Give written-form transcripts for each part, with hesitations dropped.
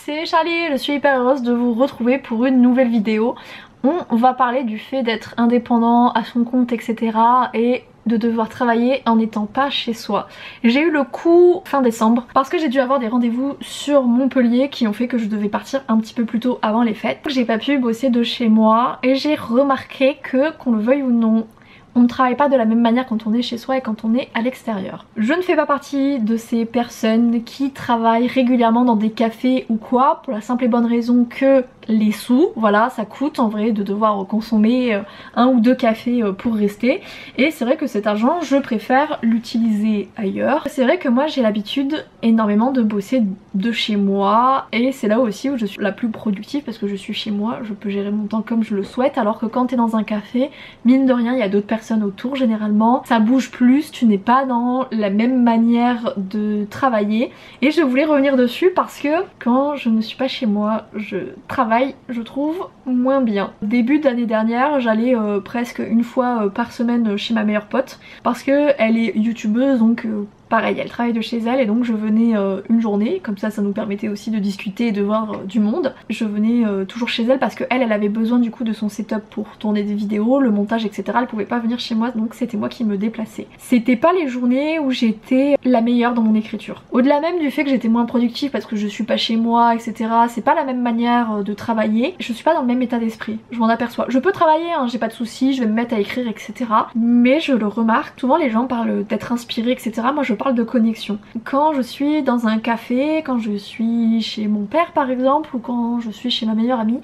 c'est Charlie, je suis hyper heureuse de vous retrouver pour une nouvelle vidéo. On va parler du fait d'être indépendant, à son compte, etc. et de devoir travailler en n'étant pas chez soi. J'ai eu le coup fin décembre parce que j'ai dû avoir des rendez-vous sur Montpellier qui ont fait que je devais partir un petit peu plus tôt avant les fêtes. J'ai pas pu bosser de chez moi et j'ai remarqué que, qu'on le veuille ou non, on ne travaille pas de la même manière quand on est chez soi et quand on est à l'extérieur. Je ne fais pas partie de ces personnes qui travaillent régulièrement dans des cafés ou quoi, pour la simple et bonne raison que les sous, voilà, ça coûte en vrai de devoir consommer un ou deux cafés pour rester. Et c'est vrai que cet argent, je préfère l'utiliser ailleurs. C'est vrai que moi j'ai l'habitude énormément de bosser de chez moi et c'est là aussi où je suis la plus productive parce que je suis chez moi, je peux gérer mon temps comme je le souhaite, alors que quand t'es dans un café, mine de rien, il y a d'autres personnes autour généralement, ça bouge plus, tu n'es pas dans la même manière de travailler. Et je voulais revenir dessus parce que quand je ne suis pas chez moi, je travaille, je trouve, moins bien. Début d'année dernière, j'allais presque une fois par semaine chez ma meilleure pote parce que elle est youtubeuse, donc pareil, elle travaille de chez elle et donc je venais une journée, comme ça nous permettait aussi de discuter et de voir du monde. Je venais toujours chez elle parce que elle avait besoin du coup de son setup pour tourner des vidéos, le montage, etc. Elle pouvait pas venir chez moi, donc c'était moi qui me déplaçais. C'était pas les journées où j'étais la meilleure dans mon écriture. Au-delà même du fait que j'étais moins productive parce que je suis pas chez moi, etc. C'est pas la même manière de travailler. Je suis pas dans le même état d'esprit, je m'en aperçois. Je peux travailler, hein, j'ai pas de soucis, je vais me mettre à écrire, etc. Mais je le remarque, souvent les gens parlent d'être inspirés, etc. Moi je parle de connexion. Quand je suis dans un café, quand je suis chez mon père par exemple, ou quand je suis chez ma meilleure amie,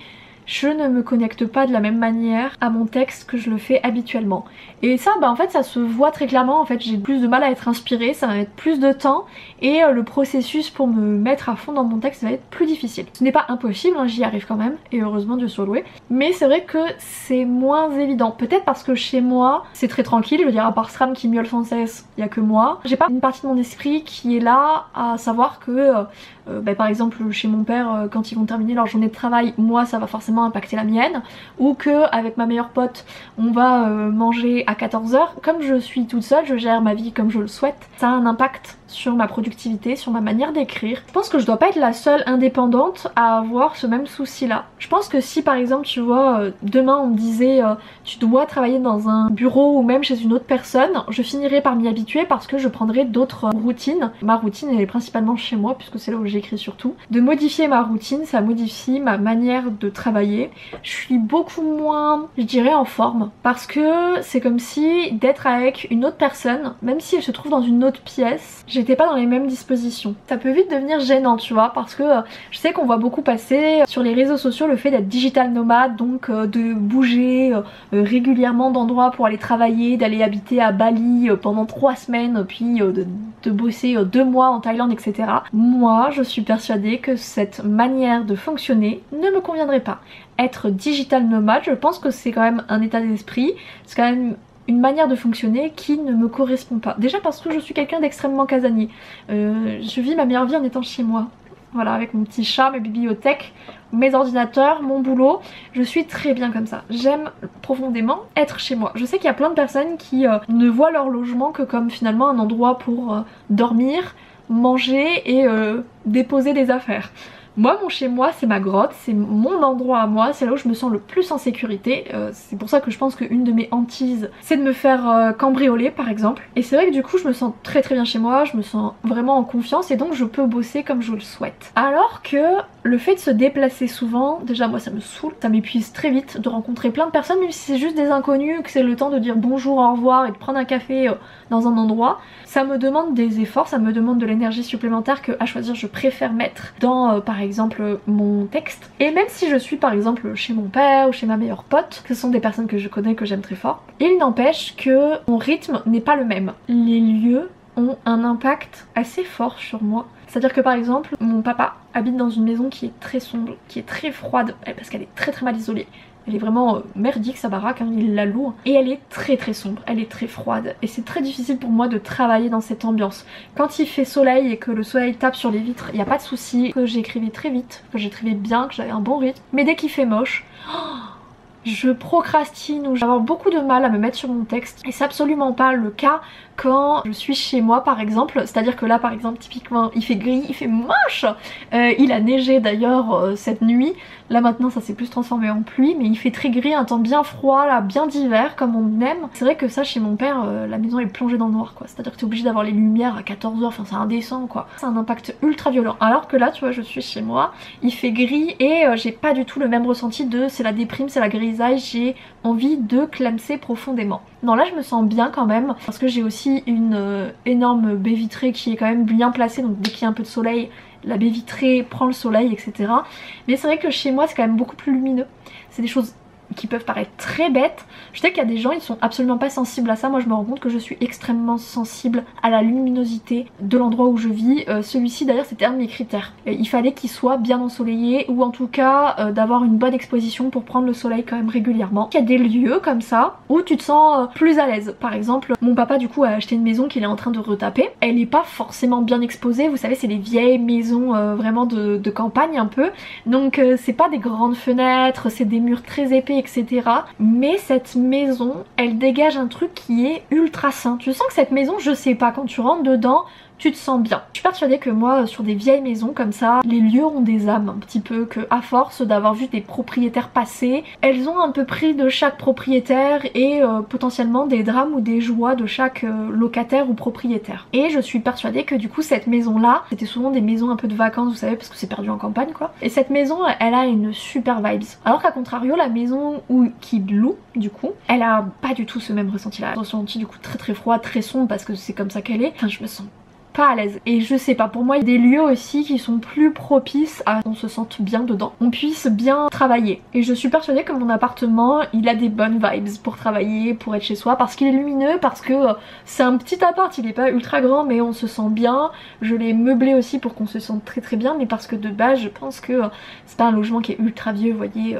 je ne me connecte pas de la même manière à mon texte que je le fais habituellement. Et ça, bah en fait ça se voit très clairement, en fait j'ai plus de mal à être inspirée, ça va mettre plus de temps et le processus pour me mettre à fond dans mon texte va être plus difficile. Ce n'est pas impossible, hein, j'y arrive quand même, et heureusement Dieu soit loué, mais c'est vrai que c'est moins évident. Peut-être parce que chez moi c'est très tranquille, je veux dire à part Sram qui miaule sans cesse, il y a que moi. J'ai pas une partie de mon esprit qui est là à savoir que par exemple chez mon père quand ils vont terminer leur journée de travail, moi ça va forcément impacter la mienne, ou que avec ma meilleure pote on va manger à 14h. Comme je suis toute seule, je gère ma vie comme je le souhaite, ça a un impact sur ma productivité, sur ma manière d'écrire. Je pense que je dois pas être la seule indépendante à avoir ce même souci là. Je pense que si par exemple tu vois demain on me disait tu dois travailler dans un bureau ou même chez une autre personne, je finirais par m'y habituer parce que je prendrais d'autres routines. Ma routine elle est principalement chez moi puisque c'est là où j'écris surtout. De modifier ma routine, ça modifie ma manière de travailler. Je suis beaucoup moins, je dirais, en forme parce que c'est comme si d'être avec une autre personne, même si elle se trouve dans une autre pièce, j'étais pas dans les mêmes dispositions. Ça peut vite devenir gênant, tu vois, parce que je sais qu'on voit beaucoup passer sur les réseaux sociaux le fait d'être digital nomade, donc de bouger régulièrement d'endroits pour aller travailler, d'aller habiter à Bali pendant 3 semaines, puis de bosser 2 mois en Thaïlande, etc. Moi, je suis persuadée que cette manière de fonctionner ne me conviendrait pas. Être digital nomade, je pense que c'est quand même un état d'esprit, c'est quand même une manière de fonctionner qui ne me correspond pas. Déjà parce que je suis quelqu'un d'extrêmement casanier. Je vis ma meilleure vie en étant chez moi. Voilà, avec mon petit chat, mes bibliothèques, mes ordinateurs, mon boulot. Je suis très bien comme ça. J'aime profondément être chez moi. Je sais qu'il y a plein de personnes qui ne voient leur logement que comme finalement un endroit pour dormir, manger et déposer des affaires. Moi, mon chez moi, c'est ma grotte, c'est mon endroit à moi, c'est là où je me sens le plus en sécurité. C'est pour ça que je pense qu'une de mes hantises, c'est de me faire cambrioler par exemple. Et c'est vrai que du coup, je me sens très bien chez moi, je me sens vraiment en confiance et donc je peux bosser comme je le souhaite. Alors que le fait de se déplacer souvent, déjà moi ça me saoule, ça m'épuise très vite de rencontrer plein de personnes, même si c'est juste des inconnus, que c'est le temps de dire bonjour, au revoir et de prendre un café dans un endroit. Ça me demande des efforts, ça me demande de l'énergie supplémentaire que à choisir je préfère mettre dans par exemple mon texte. Et même si je suis par exemple chez mon père ou chez ma meilleure pote, que ce sont des personnes que je connais, que j'aime très fort, il n'empêche que mon rythme n'est pas le même. Les lieux ont un impact assez fort sur moi. C'est-à-dire que par exemple, mon papa habite dans une maison qui est très sombre, qui est très froide, parce qu'elle est très mal isolée. Elle est vraiment merdique sa baraque, hein, il la loue. Et elle est très sombre, elle est très froide. Et c'est très difficile pour moi de travailler dans cette ambiance. Quand il fait soleil et que le soleil tape sur les vitres, il n'y a pas de souci, que j'écrivais très vite, que j'écrivais bien, que j'avais un bon rythme. Mais dès qu'il fait moche, je procrastine ou j'ai beaucoup de mal à me mettre sur mon texte. Et c'est absolument pas le cas quand je suis chez moi par exemple, c'est-à-dire que là par exemple typiquement il fait gris, il fait moche, il a neigé d'ailleurs cette nuit, là maintenant ça s'est plus transformé en pluie, mais il fait très gris, un temps bien froid là, bien d'hiver comme on aime. C'est vrai que ça chez mon père, la maison est plongée dans le noir quoi, c'est-à-dire que t'es obligé d'avoir les lumières à 14h, enfin c'est indécent quoi. C'est un impact ultra violent, alors que là tu vois je suis chez moi, il fait gris et j'ai pas du tout le même ressenti de c'est la déprime, c'est la grisaille, j'ai envie de clamser profondément. Non là je me sens bien quand même parce que j'ai aussi une énorme baie vitrée qui est quand même bien placée, donc dès qu'il y a un peu de soleil la baie vitrée prend le soleil etc. Mais c'est vrai que chez moi c'est quand même beaucoup plus lumineux, c'est des choses qui peuvent paraître très bêtes. Je sais qu'il y a des gens ils sont absolument pas sensibles à ça, moi je me rends compte que je suis extrêmement sensible à la luminosité de l'endroit où je vis. Celui-ci d'ailleurs c'était un de mes critères, il fallait qu'il soit bien ensoleillé ou en tout cas d'avoir une bonne exposition pour prendre le soleil quand même régulièrement. Il y a des lieux comme ça où tu te sens plus à l'aise. Par exemple mon papa du coup a acheté une maison qu'il est en train de retaper, elle n'est pas forcément bien exposée, vous savez c'est les vieilles maisons vraiment de campagne un peu, donc c'est pas des grandes fenêtres, c'est des murs très épais etc. Mais cette maison, elle dégage un truc qui est ultra sain. Tu sens que cette maison, je sais pas, quand tu rentres dedans, tu te sens bien. Je suis persuadée que moi, sur des vieilles maisons comme ça, les lieux ont des âmes un petit peu, que à force d'avoir vu des propriétaires passer, elles ont un peu pris de chaque propriétaire et potentiellement des drames ou des joies de chaque locataire ou propriétaire. Et je suis persuadée que du coup cette maison là, c'était souvent des maisons un peu de vacances, vous savez, parce que c'est perdu en campagne quoi. Et cette maison, elle a une super vibes. Alors qu'à contrario, la maison qui loue du coup, elle a pas du tout ce même ressenti là. Un ressenti du coup très froid, très sombre parce que c'est comme ça qu'elle est. Enfin je me sens pas à l'aise. Et je sais pas, pour moi il y a des lieux aussi qui sont plus propices à qu'on se sente bien dedans, on puisse bien travailler. Et je suis persuadée que mon appartement il a des bonnes vibes pour travailler, pour être chez soi, parce qu'il est lumineux, parce que c'est un petit appart, il est pas ultra grand mais on se sent bien. Je l'ai meublé aussi pour qu'on se sente très bien, mais parce que de base je pense que c'est pas un logement qui est ultra vieux, vous voyez,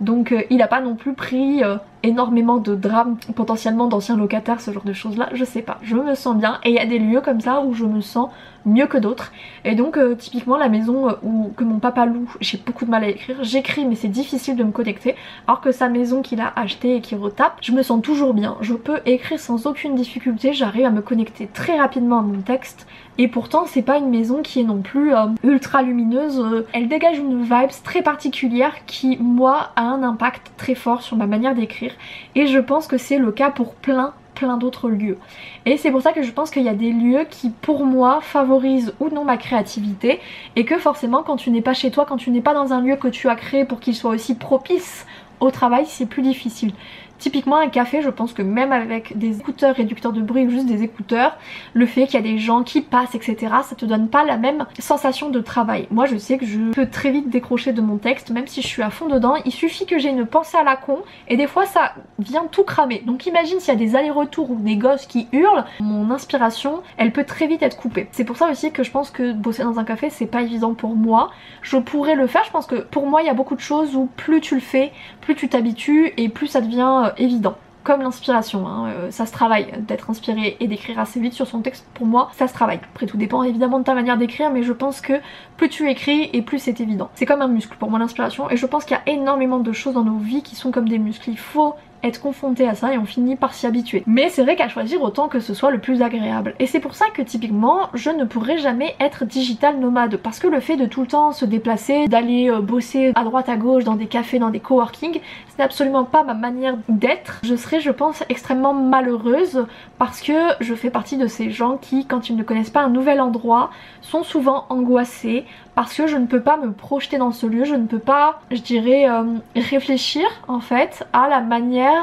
donc il a pas non plus pris énormément de drames, potentiellement d'anciens locataires, ce genre de choses là, je sais pas, je me sens bien et il y a des lieux comme ça où je me sens mieux que d'autres. Et donc typiquement la maison que mon papa loue, j'ai beaucoup de mal à écrire, j'écris mais c'est difficile de me connecter, alors que sa maison qu'il a achetée et qui retape, je me sens toujours bien, je peux écrire sans aucune difficulté, j'arrive à me connecter très rapidement à mon texte. Et pourtant c'est pas une maison qui est non plus ultra lumineuse, elle dégage une vibe très particulière qui moi a un impact très fort sur ma manière d'écrire, et je pense que c'est le cas pour plein d'autres lieux. Et c'est pour ça que je pense qu'il y a des lieux qui pour moi favorisent ou non ma créativité, et que forcément quand tu n'es pas chez toi, quand tu n'es pas dans un lieu que tu as créé pour qu'il soit aussi propice au travail, c'est plus difficile. Typiquement un café, je pense que même avec des écouteurs réducteurs de bruit ou juste des écouteurs, le fait qu'il y a des gens qui passent etc, ça te donne pas la même sensation de travail. Moi je sais que je peux très vite décrocher de mon texte même si je suis à fond dedans, il suffit que j'ai une pensée à la con et des fois ça vient tout cramer. Donc imagine s'il y a des allers-retours ou des gosses qui hurlent, mon inspiration elle peut très vite être coupée. C'est pour ça aussi que je pense que bosser dans un café c'est pas évident pour moi. Je pourrais le faire, je pense que pour moi il y a beaucoup de choses où plus tu le fais, plus tu t'habitues et plus ça devient évident. Comme l'inspiration, hein, ça se travaille d'être inspiré et d'écrire assez vite sur son texte, pour moi ça se travaille. Après tout dépend évidemment de ta manière d'écrire, mais je pense que plus tu écris et plus c'est évident. C'est comme un muscle pour moi l'inspiration, et je pense qu'il y a énormément de choses dans nos vies qui sont comme des muscles, il faut être confronté à ça et on finit par s'y habituer. Mais c'est vrai qu'à choisir autant que ce soit le plus agréable. Et c'est pour ça que typiquement je ne pourrais jamais être digital nomade, parce que le fait de tout le temps se déplacer, d'aller bosser à droite à gauche dans des cafés, dans des coworking, ce n'est absolument pas ma manière d'être. Je serais je pense extrêmement malheureuse parce que je fais partie de ces gens qui quand ils ne connaissent pas un nouvel endroit sont souvent angoissés parce que je ne peux pas me projeter dans ce lieu, je ne peux pas, je dirais, réfléchir en fait à la manière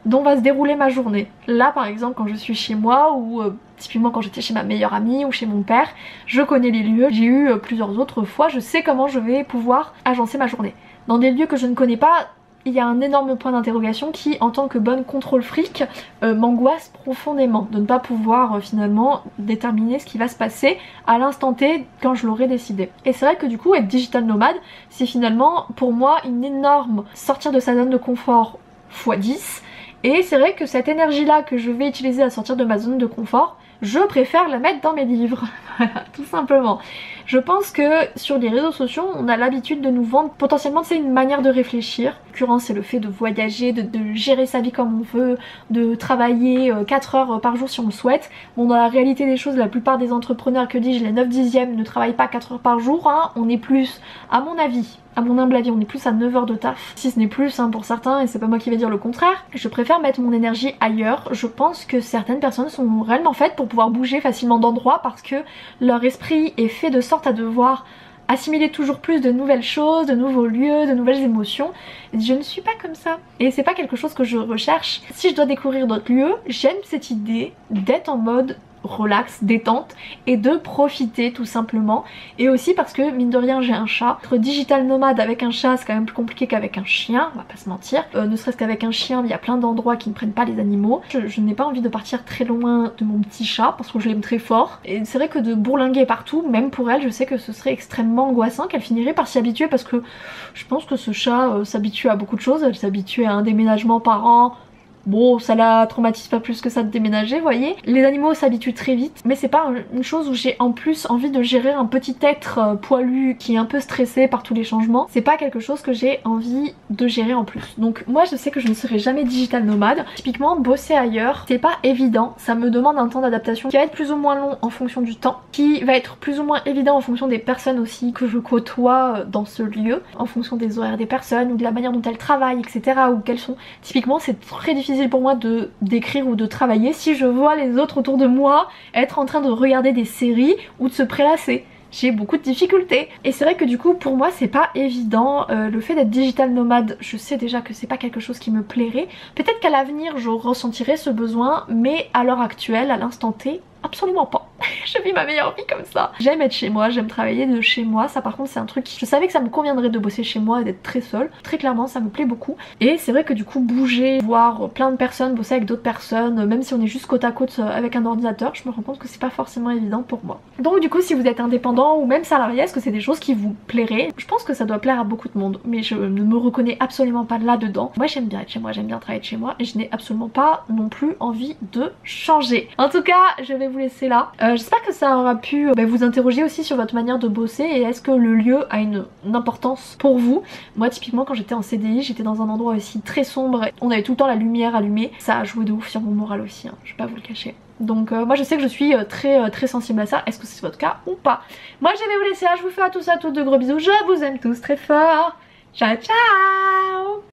dont va se dérouler ma journée. Là par exemple quand je suis chez moi ou typiquement quand j'étais chez ma meilleure amie ou chez mon père, je connais les lieux, j'ai eu plusieurs autres fois, je sais comment je vais pouvoir agencer ma journée. Dans des lieux que je ne connais pas, il y a un énorme point d'interrogation qui, en tant que bonne contrôle fric, m'angoisse profondément de ne pas pouvoir finalement déterminer ce qui va se passer à l'instant T quand je l'aurai décidé. Et c'est vrai que du coup être digital nomade, c'est finalement pour moi une énorme sortir de sa zone de confort x 10, et c'est vrai que cette énergie là que je vais utiliser à sortir de ma zone de confort, je préfère la mettre dans mes livres. Voilà, tout simplement. Je pense que sur les réseaux sociaux, on a l'habitude de nous vendre potentiellement c'est une manière de réfléchir. En l'occurrence, c'est le fait de voyager, de gérer sa vie comme on veut, de travailler 4 heures par jour si on le souhaite. Bon, dans la réalité des choses, la plupart des entrepreneurs, que dis-je, les 9/10 ne travaillent pas 4 heures par jour, hein. On est plus, à mon avis, à mon humble avis, on est plus à 9 heures de taf, si ce n'est plus hein, pour certains, et c'est pas moi qui vais dire le contraire. Je préfère mettre mon énergie ailleurs. Je pense que certaines personnes sont réellement faites pour pouvoir bouger facilement d'endroit parce que leur esprit est fait de sorte à devoir assimiler toujours plus de nouvelles choses, de nouveaux lieux, de nouvelles émotions. Je ne suis pas comme ça et c'est pas quelque chose que je recherche. Si je dois découvrir d'autres lieux, j'aime cette idée d'être en mode relax, détente et de profiter tout simplement. Et aussi parce que mine de rien j'ai un chat. Être digital nomade avec un chat c'est quand même plus compliqué qu'avec un chien, on va pas se mentir. Ne serait-ce qu'avec un chien il y a plein d'endroits qui ne prennent pas les animaux. Je n'ai pas envie de partir très loin de mon petit chat parce que je l'aime très fort. Et c'est vrai que de bourlinguer partout, même pour elle, je sais que ce serait extrêmement angoissant, qu'elle finirait par s'y habituer parce que je pense que ce chat s'habitue à beaucoup de choses. Elle s'habitue à un déménagement par an. Bon, ça la traumatise pas plus que ça de déménager, vous voyez. Les animaux s'habituent très vite, mais c'est pas une chose où j'ai en plus envie de gérer un petit être poilu qui est un peu stressé par tous les changements. C'est pas quelque chose que j'ai envie de gérer en plus. Donc moi je sais que je ne serai jamais digital nomade. Typiquement, bosser ailleurs, c'est pas évident. Ça me demande un temps d'adaptation qui va être plus ou moins long en fonction du temps, qui va être plus ou moins évident en fonction des personnes aussi que je côtoie dans ce lieu, en fonction des horaires des personnes ou de la manière dont elles travaillent, etc. ou qu'elles sont. Typiquement, c'est très difficile pour moi de d'écrire ou de travailler si je vois les autres autour de moi être en train de regarder des séries ou de se prélasser. J'ai beaucoup de difficultés et c'est vrai que du coup pour moi c'est pas évident. Le fait d'être digital nomade, je sais déjà que c'est pas quelque chose qui me plairait. Peut-être qu'à l'avenir je ressentirai ce besoin, mais à l'heure actuelle, à l'instant T, absolument pas. Je vis ma meilleure vie comme ça. J'aime être chez moi, j'aime travailler de chez moi. Ça par contre c'est un truc, je savais que ça me conviendrait de bosser chez moi et d'être très seule. Très clairement ça me plaît beaucoup. Et c'est vrai que du coup bouger, voir plein de personnes, bosser avec d'autres personnes, même si on est juste côte à côte avec un ordinateur, je me rends compte que c'est pas forcément évident pour moi. Donc du coup si vous êtes indépendant ou même salarié, est-ce que c'est des choses qui vous plairaient? Je pense que ça doit plaire à beaucoup de monde, mais je ne me reconnais absolument pas là-dedans. Moi j'aime bien être chez moi, j'aime bien travailler de chez moi et je n'ai absolument pas non plus envie de changer. En tout cas je vais vous laisser là. J'espère que ça aura pu vous interroger aussi sur votre manière de bosser et est-ce que le lieu a une importance pour vous. Moi typiquement quand j'étais en CDI, j'étais dans un endroit aussi très sombre, on avait tout le temps la lumière allumée, ça a joué de ouf sur mon moral aussi, hein, je vais pas vous le cacher. Donc moi je sais que je suis très sensible à ça, est-ce que c'est votre cas ou pas? Moi je vais vous laisser là, je vous fais à tous de gros bisous, je vous aime tous très fort, ciao ciao.